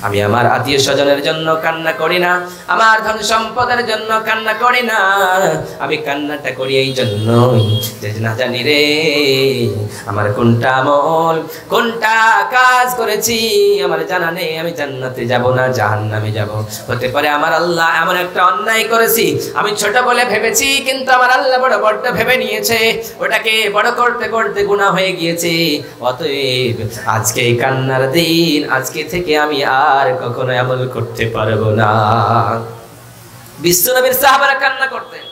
আমি আমার আত্মীয় স্বজনের জন্য কান্না করি না, আমার ধন সম্পদের জন্য কান্না করি না, আমি কান্নাটা করি এই জন্যই যে না জানি রে আমার কোনটা আমল কোনটা কাজ করেছি আমার জানা নেই, আমি জান্নাতে যাব না জাহান্নামে যাব। হতে পারে আমার আল্লাহ এমন একটা অন্যায় করেছি আমি ছোট বলে ভেবেছি, কিন্তু আমার আল্লাহ বড় বড় ভেবে নিয়েছে, ওটাকে বড় করতে করতে গুনাহ হয়ে গিয়েছে। অতএব আজকে কান্নার দিন, আজকে থেকে আমি আর কখনো আমল করতে পারবো না। বিশ্বনবীর সাহাবারা কান্না করতেন,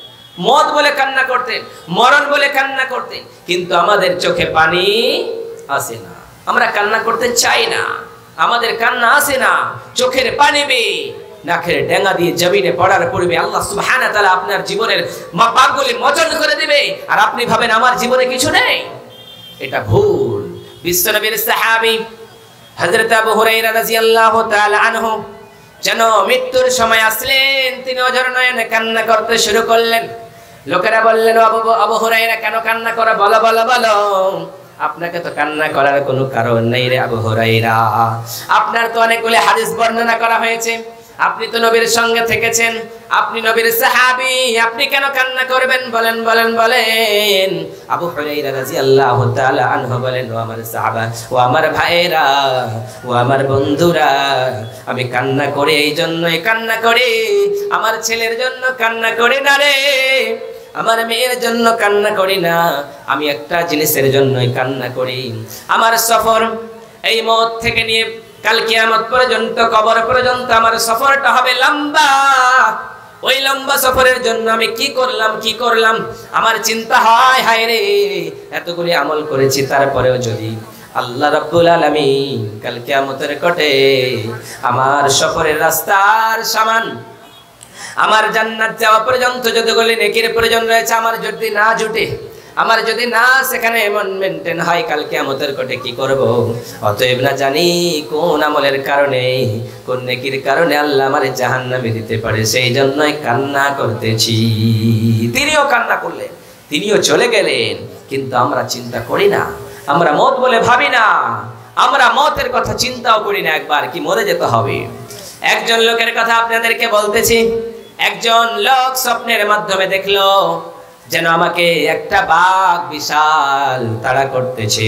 মত বলে কান্না করতেন, মরণ বলে কান্না করতেন, কিন্তু আমাদের চোখে পানি আসে না, আমরা কান্না করতে চাই না, আমাদের কান্না আসে না, চোখের পানি বেয়ে নাকের ডেঙ্গা দিয়ে জমিনে পড়ার পূর্বে আল্লাহ সুবহানাহু ওয়া তাআলা আপনার জীবনের পাপগুলি মোচন করে দিবে, আর আপনি ভাবেন আমার জীবনে কিছু নেই। এটা ভুল। বিশ্বনবীর সাহাবী হযরত আবু হুরায়রা রাদিয়াল্লাহু তাআলা আনহু যেন মৃত্যুর সময় আসলেন, তিনি অঝর নয়নে কান্না করতে শুরু করলেন। লোকেরা বললেন, আবু হুরায়রা কেন কান্না করে, বলো বলো বলো। আপনাকে তো কান্না করার কোনো কারণ নেই রে আবু হুরায়রা, আপনার তো অনেকগুলো হাদিস বর্ণনা করা হয়েছে, আপনি তো নবীর সঙ্গে থেকেছেন, আপনি নবীর সাহাবী, আপনি কেন কান্না করবেন, বলেন বলেন বলেন। আবু হুরায়রা রাদিয়াল্লাহু তাআলা আনহু বলেন, ও আমার সাহাবা, ও আমার ভাইয়েরা, ও আমার বন্ধুরা, আমি কান্না করি এই জন্যই কান্না করি, আমার ছেলের জন্য কান্না করি না রে, আমার মেয়ের জন্য কান্না করি না, আমি একটা জিনিসের জন্যই কান্না করি, আমার সফর এই মত থেকে নিয়ে কাল কিয়ামত পর্যন্ত, কবর পর্যন্ত আমার সফরটা হবে লম্বা। ওই লম্বা সফরের জন্য আমি কি করলাম আমার চিন্তা হয়, হায় রে এতগুলি আমল করেছি, তারপরেও যদি আল্লাহ রাব্বুল আলামিন কাল কিয়ামতের কোটে আমার সফরের রাস্তার সামান, আমার জান্নাত যাওয়া পর্যন্ত যতগুলি নেকির প্রয়োজন রয়েছে আমার যদি না জুটে, আমার যদি না সেখানে এমন মেনটেন হয়, কাল কিয়ামতের কোটে কি করব। অতএব না জানি কোন আমলের কারণে, কোন নেকির কারণে আল্লাহ আমারে জাহান্নামে দিতে পারে, সেই জন্যই কান্না করতেছি। তিনিও কান্না করলেন, তিনিও চলে গেলেন, কিন্তু আমরা চিন্তা করি না, আমরা মত বলে ভাবি না, আমরা মতের কথা চিন্তাও করি না, একবার কি মরে যেতে হবে। একজন লোকের কথা আপনাদেরকে বলতেছি। একজন লোক স্বপ্নের মাধ্যমে দেখলো যেন আমাকে একটা বাঘ বিশাল তাড়া করতেছে,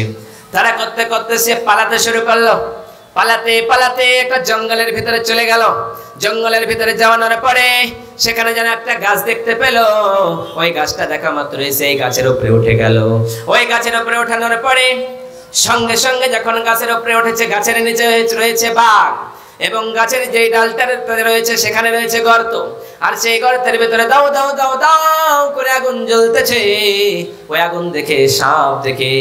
তাড়া করতে করতে সে পালাতে শুরু করলো, পালাতে পালাতে একটা জঙ্গলের ভিতরে চলে গেল। জঙ্গলের ভিতরে যাওয়ানোর পরে সেখানে যেন একটা গাছ দেখতে পেল, ওই গাছটা দেখা মাত্রই সেই গাছের উপরে উঠে গেল। ওই গাছের উপরে ওঠানোর পরে সঙ্গে সঙ্গে যখন গাছের উপরে উঠেছে, গাছের নিচে রয়েছে বাঘ, এবং গাছের যে ডালটা রয়েছে সেখানে রয়েছে গর্ত, আর সেই গর্তের ভিতরে দাও দাও দাও দাও করে আগুন জ্বলতেছে। ওই আগুন দেখে, সাপ দেখে,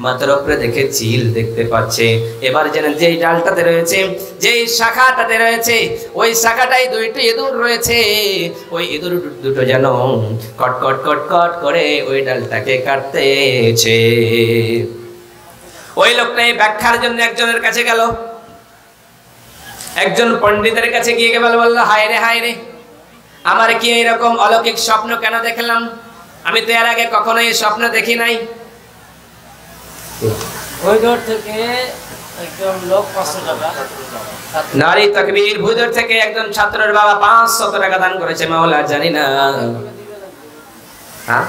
মাথার উপরে দেখে চিল দেখতে পাচ্ছে। এবার যেন যেই ডালটাতে রয়েছে, যেই শাখাটাতে রয়েছে, ওই শাখাটাই দুইটি ইঁদুর রয়েছে, ওই ইঁদুর দুটো যেন কট কট কট কট করে ওই ডালটাকে কাটতেছে। ওই লোকটা এই ব্যাখ্যার জন্য একজনের কাছে গেল, একজন পণ্ডিতের কাছে গিয়ে বলল, হায় রে আমার কি এরকম অলৌকিক স্বপ্ন কেন দেখলাম, আমি তো এর আগে কখনো এই স্বপ্ন দেখি নাই। ওই দূর থেকে একজন লোক 500 টাকা, নারী তাকবীর, ভুদর থেকে একজন ছাত্রের বাবা 500 টাকা দান করেছে। মাওলা জানি না, হ্যাঁ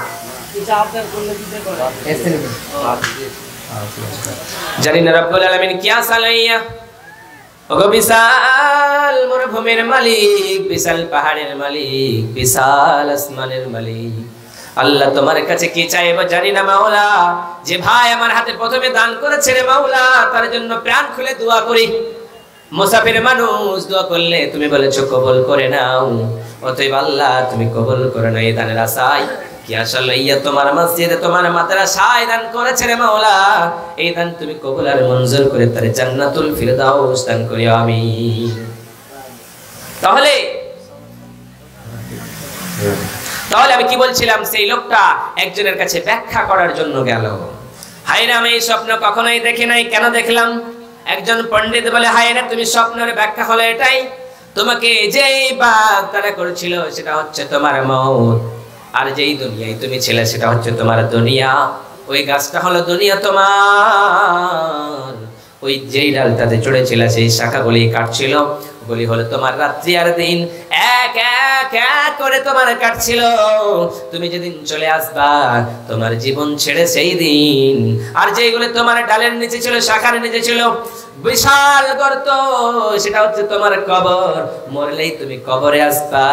জানি না রব্বুল আলামিন কিয়া সালাইয়া। ওগো বিশাল মরুভূমির মালিক, বিশাল পাহাড়ের মালিক, বিশাল আসমানের মালিক, আল্লাহ তোমার কাছে কি চাইবো জানি না মাওলা। যে ভাই আমার হাতে প্রথমে দান করেছে রে মাওলা, তার জন্য প্রাণ খুলে দোয়া করি। মুসাফির মানুষ দোয়া করলে তুমি বলেছো কবুল করে নাও, অতএব আল্লাহ তুমি কবুল করে নাও। এই দানের আশায় কি আশা লইয়া তোমার মসজিদে, তোমার মাদ্রাসায় দান করেছে রে মাওলা, এই দান তুমি কবুল আর মঞ্জুর করে তার জান্নাতুল ফিরদাউস দান করিও আমিন। তাহলে আমি কি বলছিলাম, সেই লোকটা একজনের কাছে ব্যাখ্যা করার জন্য গেল। হায় রে আমি এই স্বপ্ন কখনোই দেখি নাই, কেন দেখলাম? একজন পণ্ডিত বলে, হায় রে তুমি স্বপ্নের ব্যাখ্যা হলো এটাই, তোমাকে যেই বাঘ তাড়া করেছিল সেটা হচ্ছে তোমার মওত, আর যেই দুনিয়ায় তুমি ছিলে সেটা হচ্ছে তোমার দুনিয়া। ওই গাছটা হলো দুনিয়া তোমার, ওই যেই ডালটাতে চড়েছিল সেই শাখাগুলি কাটছিল, ওগুলি হলো তোমার রাত্রি আর দিন এক এক এক করে তোমার কাটছিল। তুমি যেদিন চলে আসবা তোমার জীবন ছেড়ে সেই দিন, আর যেগুলো তোমার ডালের নিচে ছিল, শাখার নিচে ছিল বিশাল গর্ত, সেটা হচ্ছে তোমার কবর। মরলেই তুমি কবরে আসবা,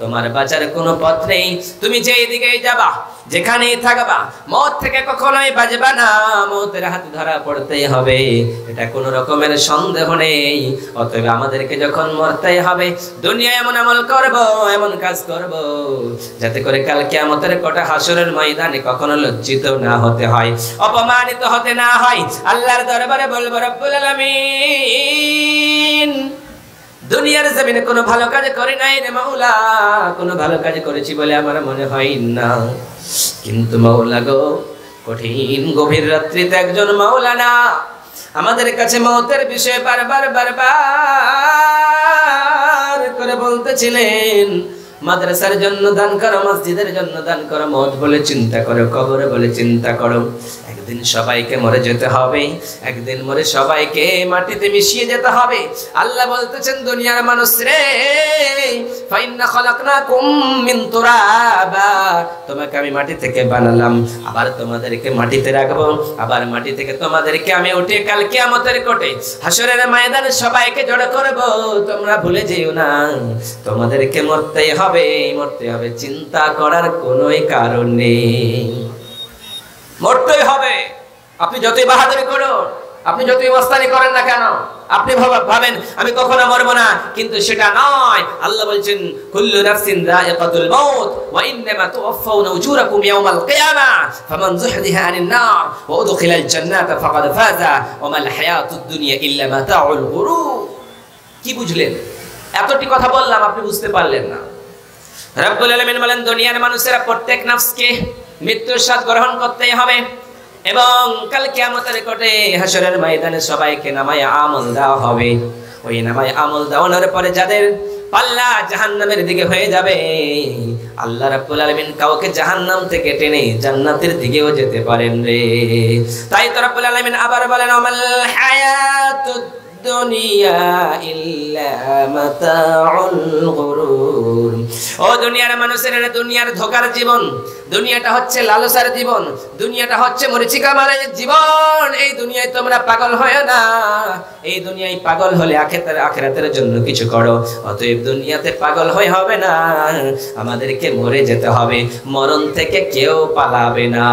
তোমার বাঁচার কোনো পথ নেই। তুমি যেই দিকেই যাবা, যেখানেই থাকবা, মৌত থেকে কখনোই বাঁচবা না, মৌতের হাতে ধরা পড়তেই হবে, এটা কোনো রকমের সন্দেহ নেই। অতএব আমাদেরকে যখন মরতেই হবে, দুনিয়ায় এমন আমল করব, এমন কাজ করব, যাতে করে কাল কিয়ামতের কোটা হাসরের ময়দানে কখনো লজ্জিত না হতে হয়, অপমানিত হতে না হয়। আল্লাহর দরবারে বলবো, রব্বুল আলামিন, দুনিয়ার জমিনে কোনো ভালো কাজ করি নাই রে মাওলা, কোনো ভালো কাজ করেছি বলে আমার মনে হয় না, কিন্তু মাওলা গো, কঠিন গভীর রাত্রিতে একজন মাওলানা আমাদের কাছে মওতের বিষয়ে বারবার করে বলতেছিলেন, মাদ্রাসার জন্য দান করো, মসজিদের জন্য দান করো, মওত বলে চিন্তা করো, কবরে বলে চিন্তা করো। একদিন সবাইকে মরে যেতে হবে, একদিন মরে সবাইকে মাটিতে মিশিয়ে যেতে হবে। আল্লাহ বলতেছেন, দুনিয়ার মানুষ রে, ফাইন্না খলাকনাকুম মিন তুরাবা, তোমাকে আমি মাটি থেকে বানালাম, আবার তোমাদেরকে মাটিতে রাখবো, আবার মাটি থেকে তোমাদেরকে আমি উঠে কাল কিয়ামতের কোটে হাসরের ময়দানে সবাইকে জড়ো করব। তোমরা ভুলে যেও না, তোমাদেরকে মরতেই হবে, মরতে হবে, চিন্তা করার কোনো কারণ নেই, মরতেই হবে। আপনি যতই বাহাদুরি করুন, আপনি যতই মস্তানি করেন না কেন, আপনি ভাবেন আমি কখনো মরবো না, কিন্তু সেটা নয়। আল্লাহ বলছেন, কুল্লু নাফসিন যায়িকাতুল মাউত ওয়া ইন্নামা তুওয়াফাউনা উজুরাকুম ইয়াওমাল কিয়ামাহ ফামান যুহদিহা আনিন নার ওয়া উদখিলাল জান্নাতা ফাকাদ ফাযা ওয়া মাল হায়াতুদ দুনিয়া ইল্লা মাতাউল গুরুর। কি বুঝলেন? এতটি কথা বললাম, আপনি বুঝতে পারলেন না। রব্বুল আলামিন বলেন, দুনিয়ার মানুষেরা প্রত্যেক নফসকে মৃত্যুর স্বাদ গ্রহণ করতেই হবে, এবং কাল কিয়ামতের কোটে হাসরের ময়দানে সবাইকে নামায়ে আমল দেওয়া হবে। ওই নামায়ে আমল দেওয়ানোর পরে যাদের পাল্লা জাহান্নামের দিকে হয়ে যাবে, আল্লাহ রাব্বুল আলামিন কাউকে জাহান্নাম থেকে টেনে জান্নাতের দিকেও যেতে পারেন রে। তাই তো রাব্বুল আলামিন আবার বলেন, আমাল হায়াতুদ দুনিয়া ইল্লা মাতাউল গুরুর। ও দুনিয়ার মানুষেরা, দুনিয়ার ধোকার জীবন, দুনিয়াটা হচ্ছে লালসার জীবন, দুনিয়াটা হচ্ছে মরিচিকা মারের জীবন। এই দুনিয়ায় তোমরা পাগল হয় না, এই দুনিয়ায় পাগল হলে আখিরাতের জন্য কিছু করো। অতএব দুনিয়াতে পাগল হয়ে হবে না, আমাদেরকে মরে যেতে হবে। মরণ থেকে কেউ পালাবে না,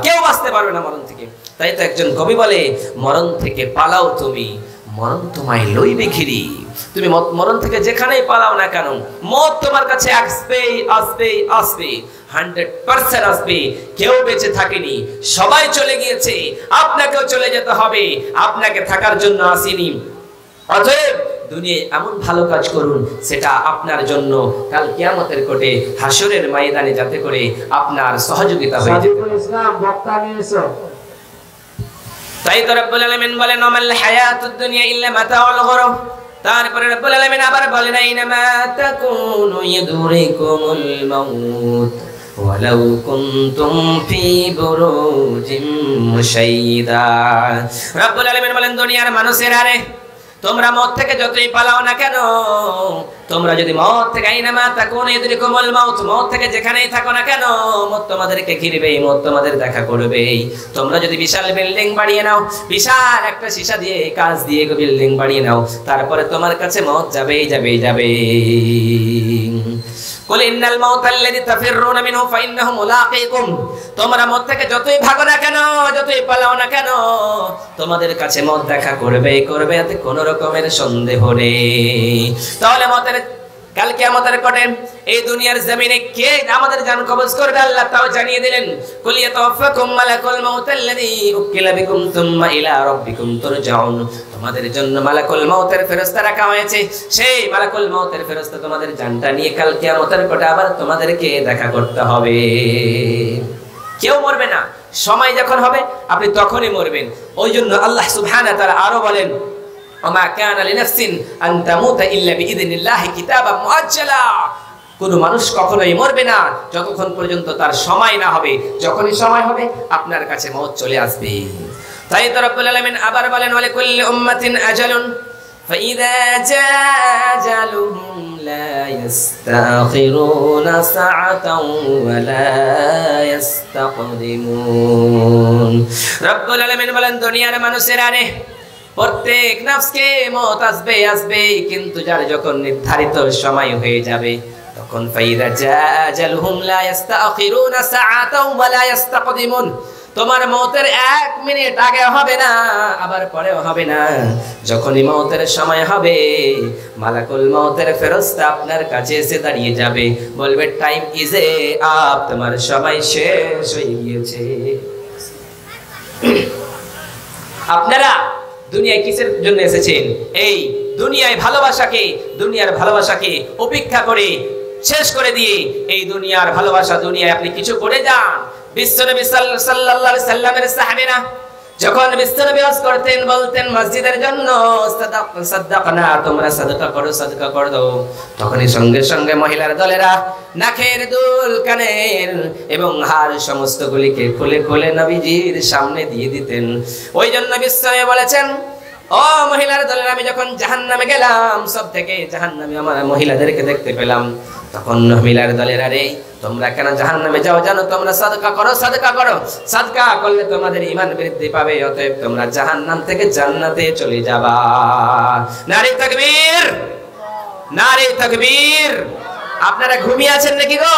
কেউ বাঁচতে পারবে না মরণ থেকে। তাই তো একজন কবি বলে, মরণ থেকে পালাও তুমি, মরণ তোমায় লইবে ঘিরি। তুমি মরণ থেকে যেখানেই পালাও না কেন, মত তোমার কাছে আসবেই আসবেই আসবে, 100% আসবে। কেউ বেঁচে থাকেনি, সবাই চলে গিয়েছে, আপনাকেও চলে যেতে হবে, আপনাকে থাকার জন্য আসেনি। অতএব দুনিয়ায় এমন ভালো কাজ করুন, সেটা আপনার জন্য কাল কিয়ামতের কোটে হাসরের ময়দানে যাতে করে আপনার সহযোগিতা হয়ে যায়। ইসলাম বক্তা নিয়েছো। তাই তো রব্বুল আলামিন বলেন, আমাল হায়াতুদ দুনিয়া ইল্লা মাতাউল গুরুর। তারপরে রব্বুল আলামিন আবার বলেন, আইনামা তাকুনু ইউদরিকুমুল মাউত ওয়ালাউ কুনতুম ফি বুরুজিম মুশাইয়্যিদা। রব্বুল আলামিন বলেন, দুনিয়ার মানুষেরা রে, তোমরা মত থেকে যতই পালাও না কেন, তোমরা যদি মত থেকে আইনামা তাকুনু ইউদরিকুমুল মাউত, মত থেকে যেখানেই থাকো না কেন, মত তোমাদেরকে ঘিরবে, মত তোমাদের দেখা করবে। তোমরা যদি বিশাল বিল্ডিং বানিয়ে নাও, বিশাল একটা সীসা দিয়ে কাঁচ দিয়ে বিল্ডিং বানিয়ে নাও, তারপরে তোমার কাছে মত যাবেই যাবেই যাবে। কুল ইন্নাল মাউতাল্লাযী তাফিররুনা মিনহু ফাইন্নাহু মুলাকীকুম। তোমরা মত থেকে যতই ভাগো না কেন, যতই পালাও না কেন, তোমাদের কাছে মত দেখা করবেই করবে, এতে কোনো রকমের সন্দেহ নেই। তাহলে মতের কাল কিয়ামতের কোটে এই দুনিয়ার জমিনে কে আমাদের জান কবজ করবে, আল্লাহ তাও জানিয়ে দিলেন, কুল ইয়াতাওয়াফাকুম মালাকুল মাউতাল্লাযী উকিলা বিকুম সুম্মা ইলা রাব্বিকুম তুরজাউন। তোমাদের জন্য মালাকুল মাউতের ফেরেশতা রাখা হয়েছে, সেই মালাকুল মাউতের ফেরেশতা তোমাদের জানটা নিয়ে কাল কিয়ামতের কোটে আবার তোমাদেরকে দেখা করতে হবে। কেউ মরবে না, সময় যখন হবে আপনি তখনই মরবেন। ওই জন্য আল্লাহ সুবহানাহু ওয়া তাআলা আরো বলেন, ওমা কানা লিনাফসিন আন তামুতা ইল্লা বিইذনিল্লাহি কিতাবাম মুআজ্জালা। কোন মানুষ কখনোই মরবে না যতক্ষণ পর্যন্ত তার সময় না হবে। যখনই সময় হবে আপনার কাছে মওত চলে আসবে। তাই তো রব্বুল আলামিন আবার বলেন ওয়া লিকুল্লি উম্মাতিন আজালুন ফাইযা জাআ আজালুহুম লা ইস্তাখিরুনা সাআতাও ওয়া লা ইস্তাকদিমুন। রব্বুল আলামিন বলেন দুনিয়ার মানুষেরা রে, প্রত্যেক নফসকে মওত আসবে, কিন্তু যার যখন নির্ধারিত সময় হয়ে যাবে তখন ফাইযা জাআ আজালুহুম লা ইস্তাখিরুনা সাআতাও ওয়া লা ইস্তাকদিমুন। তোমার মওতের 1 মিনিট আগে হবে না, আবার পরেও হবে না। যখনই মওতের সময় হবে, মালাকুল মওতের ফেরেশতা আপনার কাছে এসে দাঁড়িয়ে যাবে, বলবে টাইম ইজ আপ, তোমার সময় শেষ হয়ে গিয়েছে। আপনারা দুনিয়ায় কিসের জন্য এসেছেন? এই দুনিয়ার ভালোবাসাকে উপেক্ষা করে শেষ করে দিয়ে এই দুনিয়ার ভালোবাসা দুনিয়ায় আপনি কিছু করে যান। বিশ্বনবী সাল্লাল্লাহু আলাইহি সাল্লামের সাহাবীরা যখন বিশ্বনবী ওয়াজ করতেন, বলতেন মসজিদের জন্য সাদাকনা, তোমরা সাদকা করো দাও, তখনই সঙ্গে সঙ্গে মহিলার দলেরা নাকের দুল, কানের এবং হার সমস্তগুলিকে খুলে খুলে নবীজির সামনে দিয়ে দিতেন। ওই জন্য বিশ্বনবী বলেছেন, ও মহিলার দলেরা, আমি যখন জাহান্নামে গেলাম, সব থেকে জাহান্নামে আমার মহিলাদেরকে দেখতে পেলাম। তখন মহিলার দলেরা রে, তোমরা কেন জাহান্নামে যাও জানো? তোমরা সাদকা করো, সাদকা করলে তোমাদের ঈমান বৃদ্ধি পাবে, অতএব তোমরা জাহান্নাম থেকে জান্নাতে চলে যাবা। নারে তাকবীর, নারে তাকবীর। আপনারা ঘুমিয়ে আছেন নাকি গো?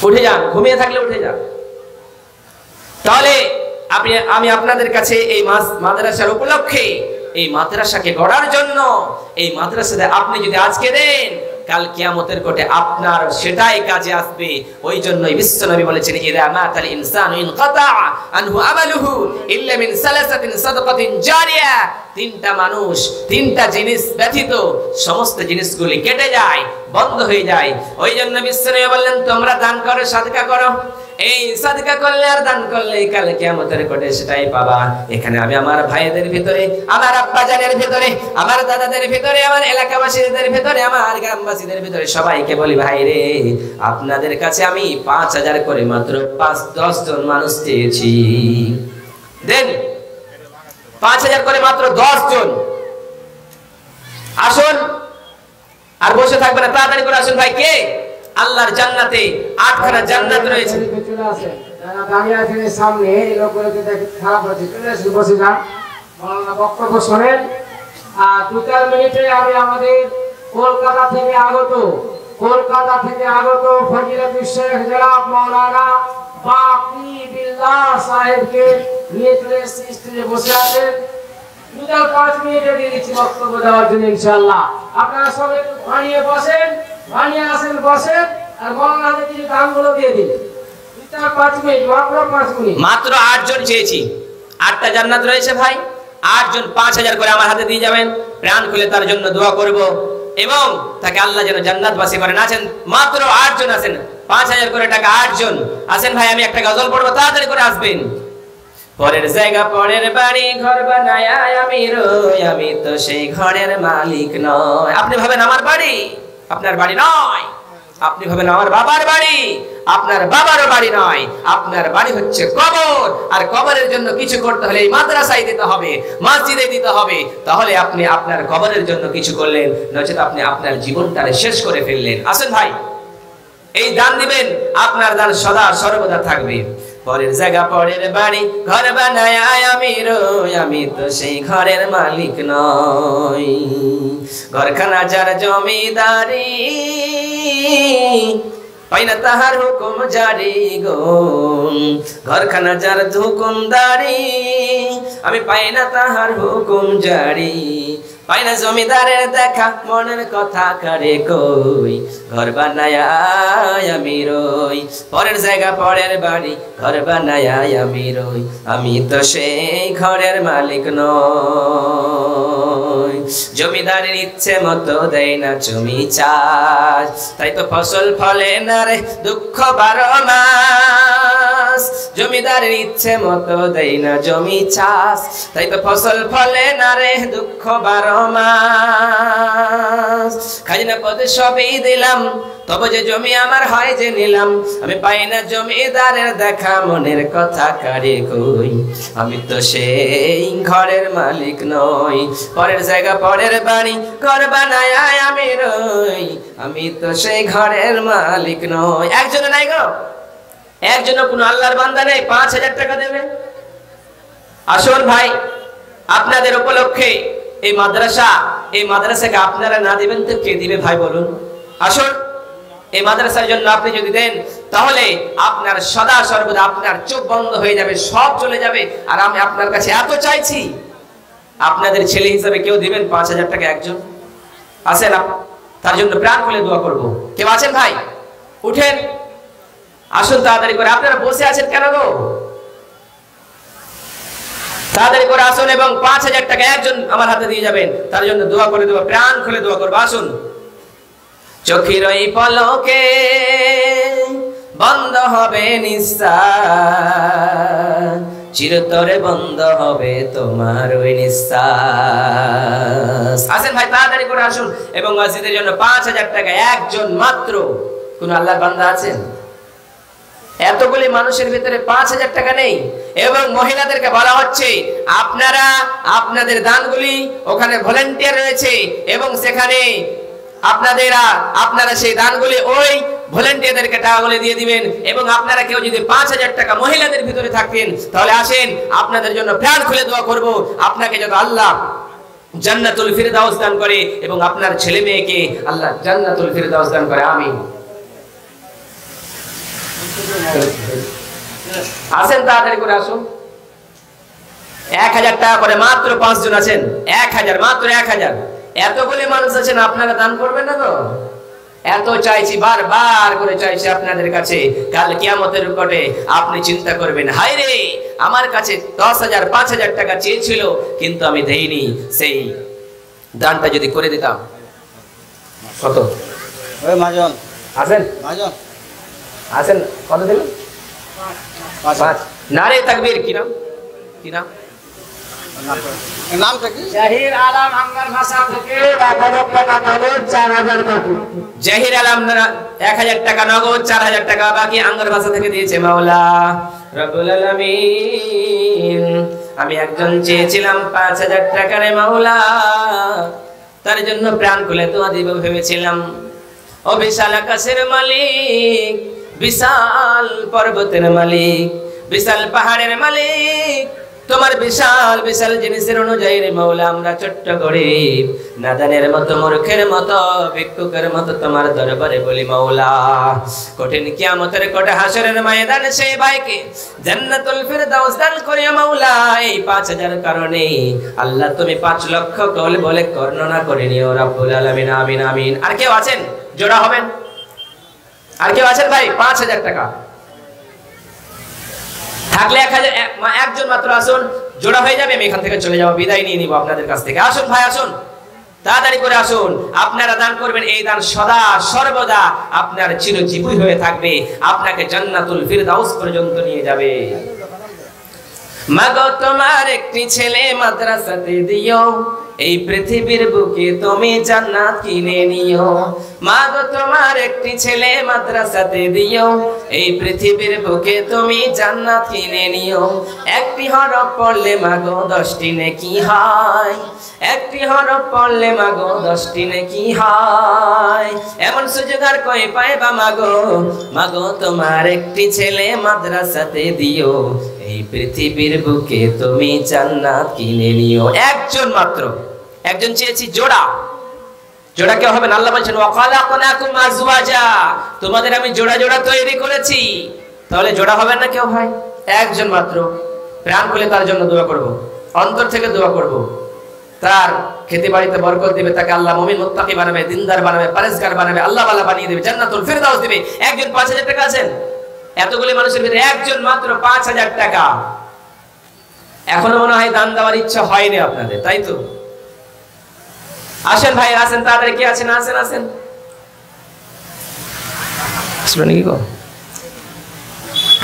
উঠে যান, ঘুমিয়ে থাকলে উঠে যান। তাহলে আমি আপনাদের কাছে এই মাদ্রাসার উপলক্ষে, এই মাদ্রাসাকে গড়ার জন্য, এই মাদ্রাসাতে আপনি যদি আজকে দেন, কাল কিয়ামতের কোটে আপনার সেটাই কাজে আসবে। ওই জন্যই বিশ্বনবী বলেছেন, ইযা মাতাল ইনসানু ইনকাতা আনহু আমালুহু ইল্লা মিন সালাসাতিন সাদাকাতিন জারিয়া। তিনটা মানুষ, তিনটা জিনিস ব্যতীত সমস্ত জিনিসগুলি কেটে যায়, বন্ধ হয়ে যায়। ওই জন্য বিশ্বনবী বললেন, তোমরা দান করো, সাদকা করো। এই সাদকা করলে আর দান করলে কাল কিয়ামতের কোটে সেটাই পাবা। এখানে আমি আমার ভাইদের ভিতরে, আমার আব্বাজানের ভিতরে, আমার দাদাদের ভিতরে, আমার এলাকাবাসীদের ভিতরে, আমার গ্রামবাসীদের ভিতরে সবাইকে বলি, ভাই রে, আপনাদের কাছে আমি 5000 করে মাত্র 5-10 জন মানুষ চেয়েছি, দেন 5000 করে মাত্র 10 জন। আসুন, আর বসে থাকবে না, তাড়াতাড়ি করে আসুন ভাই। কে? আল্লাহর জান্নাতে 8খানা জান্নাত রয়েছে। চলে আসেন, যারা দাঁড়িয়ে আছেন সামনে, এই লোকগুলোকে দেখে খারাপ হচ্ছে, চলে আসুন, বসে যান, মাওলানা বক্তব্য শোনেন। আর 2-4 মিনিটে আমি আমাদের কলকাতা থেকে আগত ফজিলাতুল শেখ জনাব মাওলানা বাকি বিল্লাহ সাহেবকে নিয়ে চলে এসেছি, স্টেজে বসে আছেন। 2-5 মিনিটে দিয়ে দিচ্ছি বক্তব্য দেওয়ার জন্য ইনশাআল্লাহ। আপনারা সবাই একটু ভানিয়ে বসেন, ভানিয়ে আসেন, বসেন, আর মাওলানাকে কিছু দানগুলো দিয়ে দিন। 2-5 মিনিট, মাত্র 5 মিনিট। মাত্র 8 জন চেয়েছি, 8টা জান্নাত রয়েছে ভাই। 8 জন 5000 করে আমার হাতে দিয়ে যাবেন। প্রাণ খুলে তার জন্য দোয়া করব এবং তাকে আল্লাহ যেন জান্নাতবাসী করেন। আছেন মাত্র 8 জন, আছেন 5000 করে টাকা 8 জন আছেন ভাই। আমি একটা গজল পড়বো, তাড়াতাড়ি করে আসবেন। পরের জায়গা পরের বাড়ি, ঘর বানায় আমি রই, আমি তো সেই ঘরের মালিক নয়। আপনি ভাবেন আমার বাড়ি, আপনার বাড়ি নয়। আপনি ভাবেন আমার বাবার বাড়ি, আপনার বাবারও বাড়ি নয়। আপনার বাড়ি হচ্ছে কবর, আর কবরের জন্য কিছু করতে হলে এই মাদ্রাসায় দিতে হবে, মসজিদে দিতে হবে। তাহলে আপনি আপনার কবরের জন্য কিছু করলেন, নচেত আপনি আপনার জীবনটা শেষ করে ফেললেন। আসেন ভাই, এই দান দিবেন, আপনার দান সদা সর্বদা থাকবে। পরের জায়গা পরের বাড়ি, ঘর বানায় আমি রই, আমি তো সেই ঘরের মালিক নই। ঘরখানা যার জমিদারি, পাই না তাহার হুকুম জারি গো। ঘরখানা যার হুকুমদারি, আমি পাই না তাহার হুকুম জারি। পাই না জমিদারের দেখা, মনের কথা কারে কই। ঘর বানায় আমি রই, পরের জায়গা পরের বাড়ি, ঘর বানায় আমি রই, আমি তো সেই ঘরের মালিক নই। জমিদারের ইচ্ছে মতো দেয় না জমি চাষ, তাই তো ফসল ফলে না রে দুঃখ 12 মাস। জমিদারের ইচ্ছে মতো দেয় না জমি চাষ, তাই তো ফসল ফলে না রে দুঃখ 12 মাস। খাজনা পদে সবই দিলাম, তবে যে জমি আমার হয় যে নিলাম। আমি পাই না জমিদারের দেখা, মনের কথা কারে কই। আমি তো সেই ঘরের মালিক নই, পরের জায়গা পরের বাড়ি ঘর বানায় আমি রই। আমি তো সেই ঘরের মালিক নই। একজনে নাই গো, একজনও কোনো আল্লাহর বান্দা নেই 5000 টাকা দেবে। আসুন ভাই, আপনাদের উপলক্ষে এই মাদ্রাসাকে আপনারা না দিবেন তো কে দিবে ভাই বলুন? আসুন, এই মাদ্রাসার জন্য আপনি যদি দেন তাহলে আপনার সদা সর্বদা আপনার চোখ বন্ধ হয়ে যাবে, সব চলে যাবে। আর আমি আপনার কাছে এত চাইছি, আপনাদের ছেলে হিসাবে কেউ দিবেন 5000 টাকা? একজন আছেন? তার জন্য প্রাণ খুলে দোয়া করব। কেউ আছেন ভাই? উঠেন, আসুন তাড়াতাড়ি করে। আপনারা বসে আছেন কেন গো? তাড়াতাড়ি করে আসুন এবং 5000 টাকা একজন আমার হাতে দিয়ে যাবেন। তার জন্য দোয়া করে দেবো, প্রাণ খুলে দোয়া করবো। আসুন। চোখের ওই পলকে বন্ধ হবে নিঃশ্বাস, চিরতরে বন্ধ হবে তোমার ওই নিঃশ্বাস। আসেন ভাই, তাড়াতাড়ি করে আসুন এবং মসজিদের জন্য 5000 টাকা একজন মাত্র। কোন আল্লাহর বান্দা আছেন? এতগুলি মানুষের ভিতরে 5000 টাকা নেই। এবং মহিলাদেরকে বলা হচ্ছে আপনারা আপনাদের দানগুলি ওখানে ভলেন্টিয়ার রয়েছে এবং সেখানে আপনারা সেই দানগুলি ওই ভলেন্টিয়ারদেরকে টাকাগুলি দিয়ে দিবেন। এবং আপনারা কেউ যদি 5000 টাকা মহিলাদের ভিতরে থাকতেন তাহলে আসেন, আপনাদের জন্য প্রাণ খুলে দোয়া করব। আপনাকে যত আল্লাহ জান্নাতুল ফিরদাউস দান করে এবং আপনার ছেলে মেয়েকে আল্লাহ জান্নাতুল ফিরদাউস দান করে, আমিন। আসেন, তাড়াতাড়ি করে আসুন। 1000 টাকা করে মাত্র 5 জন আছেন। 1000, মাত্র 1000। এতগুলি মানুষ আছেন, আপনারা দান করবেন না তো? এত চাইছি, বারবার করে চাইছি আপনাদের কাছে। কাল কিয়ামতের নিকটে আপনি চিন্তা করবেন, হায় রে আমার কাছে 10,000 5,000 টাকা চেয়েছিল কিন্তু আমি দেইনি। সেই দানটা যদি করে দিতাম। কত? ওই মাজন আছেন? মাজন আছেন? কত দিলেন? 5। নারে তাকবীর। কি নাম? কি নাম? নামটা কি? জাহির আলম আঙ্গার ভাষা থেকে 1000 টাকা নগদ, 4000 বাকি। জাহির আলম 1000 টাকা নগদ, 4000 টাকা বাকি আঙ্গার ভাষা থেকে দিয়েছে মাওলা রব্বুল আলামিন। আমি একজন চেয়েছিলাম 5000 টাকা রে মাওলা, তার জন্য প্রাণ খুলে দোয়া দিব ভেবেছিলাম। ও বিশাল আকাশের মালিক, বিশাল পর্বতের মালিক, বিশাল পাহাড়ের মালিক, তোমার বিশাল বিশাল জিনিসের অনুযায়ী রে মাওলা আমরা ছোট্ট গরিব নাদানের মতো, মূর্খের মতো, ভিক্ষুকের মতো তোমার দরবারে বলি মাওলা, কঠিন কিয়ামতের কোঠা হাসরের ময়দানে সেই ভাইকে জান্নাতুল ফিরদাউস দান করিও মাওলা। এই 5000 কারণে আল্লাহ তুমি 5 লক্ষ কল বলে বর্ণনা করে নিও রব্বুল আলামিন, আমিন আমিন। আর কেউ আছেন জোড়া হবেন? আর কেউ আছেন ভাই? 5000 টাকা থাকলে 1000, একজন মাত্র আসুন, জোড়া হয়ে যাবে। আমি এখান থেকে চলে যাবো, বিদায় নিয়ে নিব আপনাদের কাছ থেকে। আসুন ভাই, আসুন, তাড়াতাড়ি করে আসুন। আপনারা দান করবেন, এই দান সদা সর্বদা আপনার চিরজীবী হয়ে থাকবে, আপনাকে জান্নাতুল ফিরদাউস পর্যন্ত নিয়ে যাবে। মাগো তোমার একটি ছেলে মাদ্রাসাতে দিও, এই পৃথিবীর বুকে তুমি জান্নাত কিনে নিও। মাগো তোমার একটি ছেলে মাদ্রাসাতে দিও, এই পৃথিবীর বুকে তুমি জান্নাত কিনে নিও। একটি হরফ পড়লে মাগো 10টি নেকি হয়, একটি হরফ পড়লে মাগো 10টি নেকি হয়। এমন সুযোগ আর কই পাইবা মাগো, মাগো তোমার একটি ছেলে মাদ্রাসাতে দিও, এই পৃথিবীর বুকে তুমি জান্নাত কিনে নিও। একজন মাত্র, একজন চেয়েছি জোড়া। জোড়া কেউ হবে না? আল্লাহ বলছেন ওয়াখালাকনাকুম আজওয়াজা, তোমাদের আমি জোড়া জোড়া তৈরি করেছি। তাহলে জোড়া হবেন না কেউ ভাই? একজন মাত্র। প্রাণ খুলে তার জন্য দোয়া করব, অন্তর থেকে দোয়া করব। তার খেতে বাড়িতে বরকত দিবে, তাকে আল্লাহ মুমিন মুত্তাকি বানাবে, দিনদার বানাবে, পরেজগার বানাবে, আল্লাহ ওয়ালা বানিয়ে দেবে, জান্নাতুল ফিরদাউস দিবে। একজন 5000 টাকা আছেন? এতগুলি মানুষের ভিতরে একজন মাত্র 5000 টাকা। এখনো মনে হয় দান দেওয়ার ইচ্ছা হয়নি আপনাদের, তাই তো? আসেন ভাই, আসেন, তাড়াতাড়ি। কি আছেন? আসেন, আসেন। আসবেন কি গো?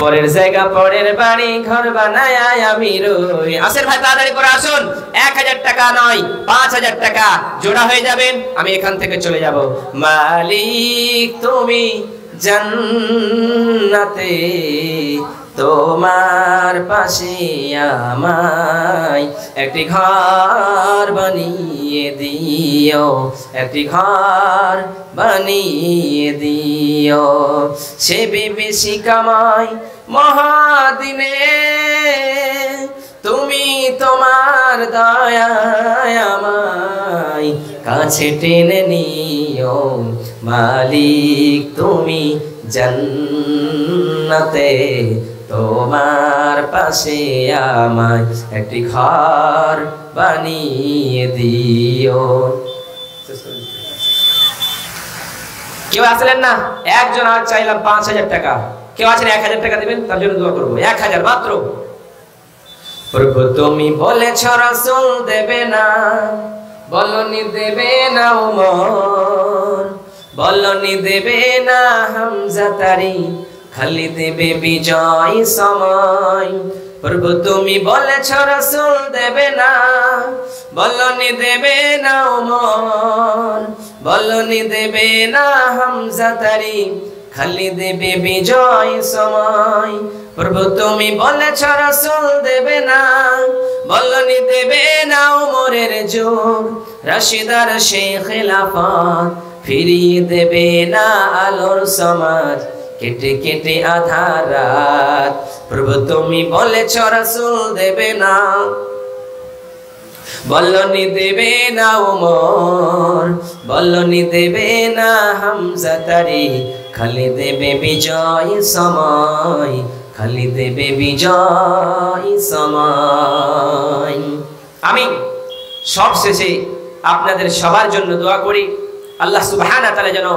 পরের জায়গা পরের বাড়ি ঘর বানায় আমি রই। আসেন ভাই তাড়াতাড়ি করে আসুন, 1000 টাকা নয় 5000 টাকা জোড়া হয়ে যাবেন, আমি এখান থেকে চলে যাব। মালিক তুমি জান্নাতে তোমার পাশে আমায় একটি ঘর বানিয়ে দিও, একটি ঘর বানিয়ে দিও। সে বেশি কামাই মহাদিনে তুমি তোমার দয়ায় আমায় কাছে টেনে নিও। মালিক তুমি জান্নাতে তোমার পাশে আমায় একটি ঘর বানিয়ে দিও। কেউ আসলেন না? একজন আজ চাইলাম 5000 টাকা, কেউ আছেন 1000 টাকা দিবেন, তার জন্য দোয়া করবো। 1000 মাত্র। প্রভু তুমি বলেছ রাসূল দেবে না, বলনি দেবে না ওমর, বলনি দেবে না হামজা তারি, খালি দেবে বিজয় সময়। প্রভু তুমি বলেছ রাসূল দেবে না, বলনি দেবে না ওমর, বলনি দেবে না হামজা তারি, খালি দেবে বিজয় সময়। প্রভু তুমি বলেছ রাসূল দেবে না, বলনি দেবে না ওমরের যুগ, রাশিদার সেই খেলাফত, ফিরিয়ে দেবে না আলোর সমাজ, কেটে কেটে আধার রাত। প্রভু তুমি বলেছ রাসূল দেবে না, বলনি দেবে না ওমর, বলনি দেবে না হামজা তারি, খালি দেবে বিজয় সময়, খালি দেবে বিজয় সময়। আমি সবশেষে আপনাদের সবার জন্য দোয়া করি, আল্লাহ সুবহানাহু ওয়া তাআলা যেন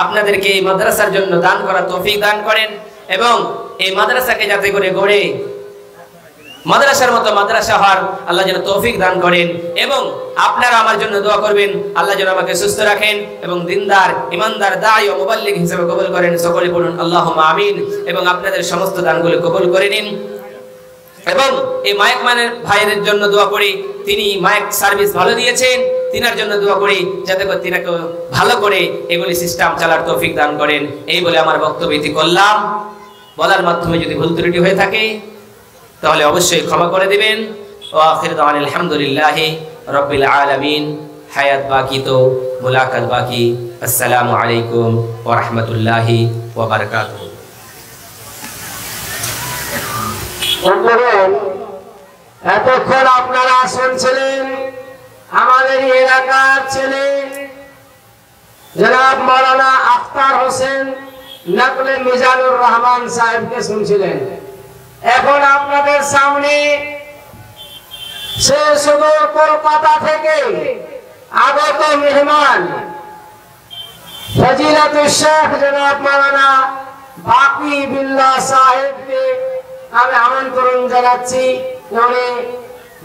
আপনাদেরকে এই মাদ্রাসার জন্য দান করা তৌফিক দান করেন, এবং এই মাদ্রাসাকে যাতে করে গড়ে মাদ্রাসার মতো মাদ্রাসা হওয়ার আল্লাহ যেন তৌফিক দান করেন। এবং আপনারা আমার জন্য দোয়া করবেন, আল্লাহ যেন আমাকে সুস্থ রাখেন এবং দিনদার ইমানদার দাঈ ও মুবাল্লিগ হিসেবে কবুল করেন। সকলে বলুন আল্লাহুম্মা আমিন। এবং আপনাদের সমস্ত দানগুলো কবুল করে নিন। এবং এই মাইক ম্যানের ভাইয়ের জন্য দোয়া করি, তিনি মাইক সার্ভিস ভালো দিয়েছেন, তিনার জন্য দোয়া করি যাতে করে তিনাকে ভালো করে এগুলি সিস্টেম চালার তৌফিক দান করেন। এই বলে আমার বক্তব্য ইতি করলাম। বলার মাধ্যমে যদি ভুল ত্রুটি হয়ে থাকে তাহলে অবশ্যই ক্ষমা করে দিবেন। ওয়া আখির দাওয়ানা আলহামদুলিল্লাহি রাব্বিল আলামিন। হায়াত বাকি তো মুলাকাত বাকি। আসসালামু আলাইকুম ওয়া রাহমাতুল্লাহি ওয়া বারাকাতুহু। এতক্ষণ আপনারা শুনছিলেন আমাদের এলাকার ছেলে জনাব মাওলানা আখতার হোসেন নকলে মিজানুর রহমান সাহেবকে শুনছিলেন। এখন আপনাদের সামনে সে সুদূর কলকাতা থেকে আগত মেহমান ফজিলাতুল শেখ জনাব মাওলানা বাকি বিল্লাহ সাহেবকে আমি আমন্ত্রণ জানাচ্ছি। উনি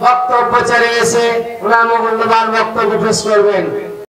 বক্তব্য ছেড়ে এসে ওনার মূল্যবান বক্তব্য পেশ করবেন।